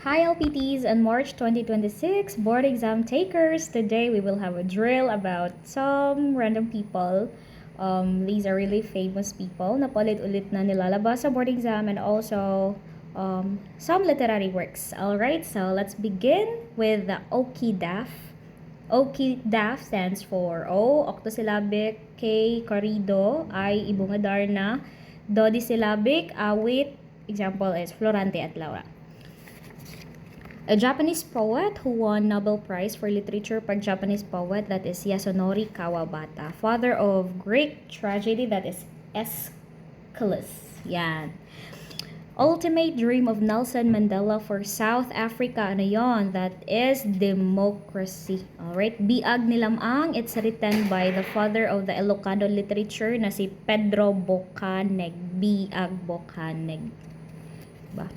Hi LPTs and March 2026 board exam takers. Today we will have a drill about some random people. These are really famous people na paulit-ulit na nilalabas sa board exam, and also some literary works. Alright, so let's begin with the Okidaf. Okidaf stands for O, octosyllabic, K, corrido, I, ibungadarna, dodsyllabic, awit, example is Florante at Laura. A Japanese poet who won Nobel Prize for Literature pag Japanese poet, that is Yasunori Kawabata. Father of Greek tragedy, that is Aeschylus. Yan. Ultimate dream of Nelson Mandela for South Africa, ano yon? That is democracy. Alright, Biag ni Lamang, it's written by the father of the Ilocano literature na si Pedro Bocaneg. Biag Bocaneg. Ba?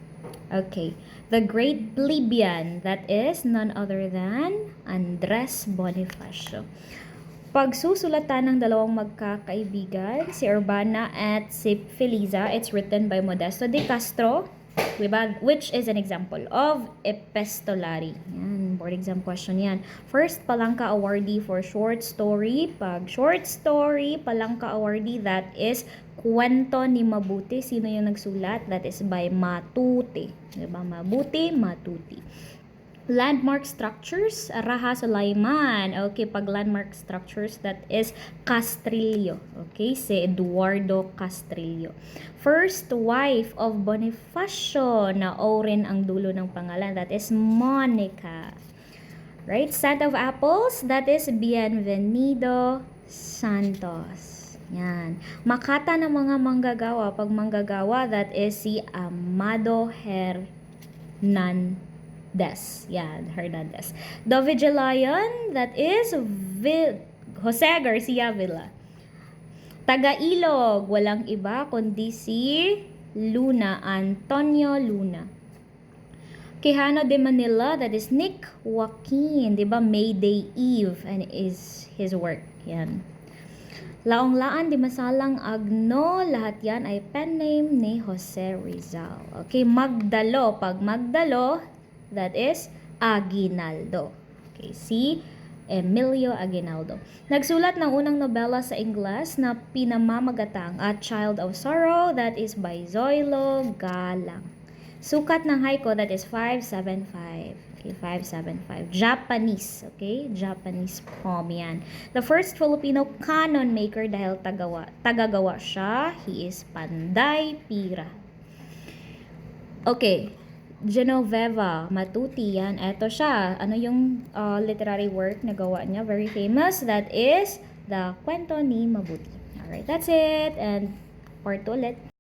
Okay. The Great Plebeian, that is none other than Andres Bonifacio. Pagsusulatan ng dalawang magkakaibigan, si Urbana at si Feliza, it's written by Modesto de Castro, which is an example of epistolary. Yan, board exam question yan. First, Palangka awardee for short story. Pag short story, Palangka awardee, that is Kwento ni Mabuti. Sino yung nagsulat? That is by Matute. Diba? Mabuti, Matuti. Landmark structures, Raha Sulaiman. Okay, pag landmark structures, that is Castrillo. Okay, si Eduardo Castrillo. First wife of Bonifacio, na O rin ang dulo ng pangalan, that is Monica. Right, Scent of Apples, that is Bienvenido Santos. Yan. Makata ng mga manggagawa, pag manggagawa, that is si Amado Hernandez. Yan, Hernandez. The Vigilayan, that is Jose Garcia Villa. Taga-Ilog, walang iba kundi si Luna, Antonio Luna. Quijano de Manila, that is Nick Joaquin, diba? Mayday Eve, and is his work. Yan. Laong-laan di Masalang Agno, lahat yan ay pen name ni Jose Rizal. Okay, Magdalo. Pag Magdalo, that is Aguinaldo. Okay, si Emilio Aguinaldo. Nagsulat ng unang nobela sa Ingles na pinamamagatang A Child of Sorrow, that is by Zoilo Galang. Sukat ng haiku, that is 575. Okay, 575. Japanese. Okay, Japanese poem yan. The first Filipino canon maker dahil tagagawa siya. He is Panday Pira. Okay, Genoveva Matuti yan. Ito siya. Ano yung literary work na gawa niya? Very famous. That is The Kwento ni Mabuti. Alright, that's it. And part ulit.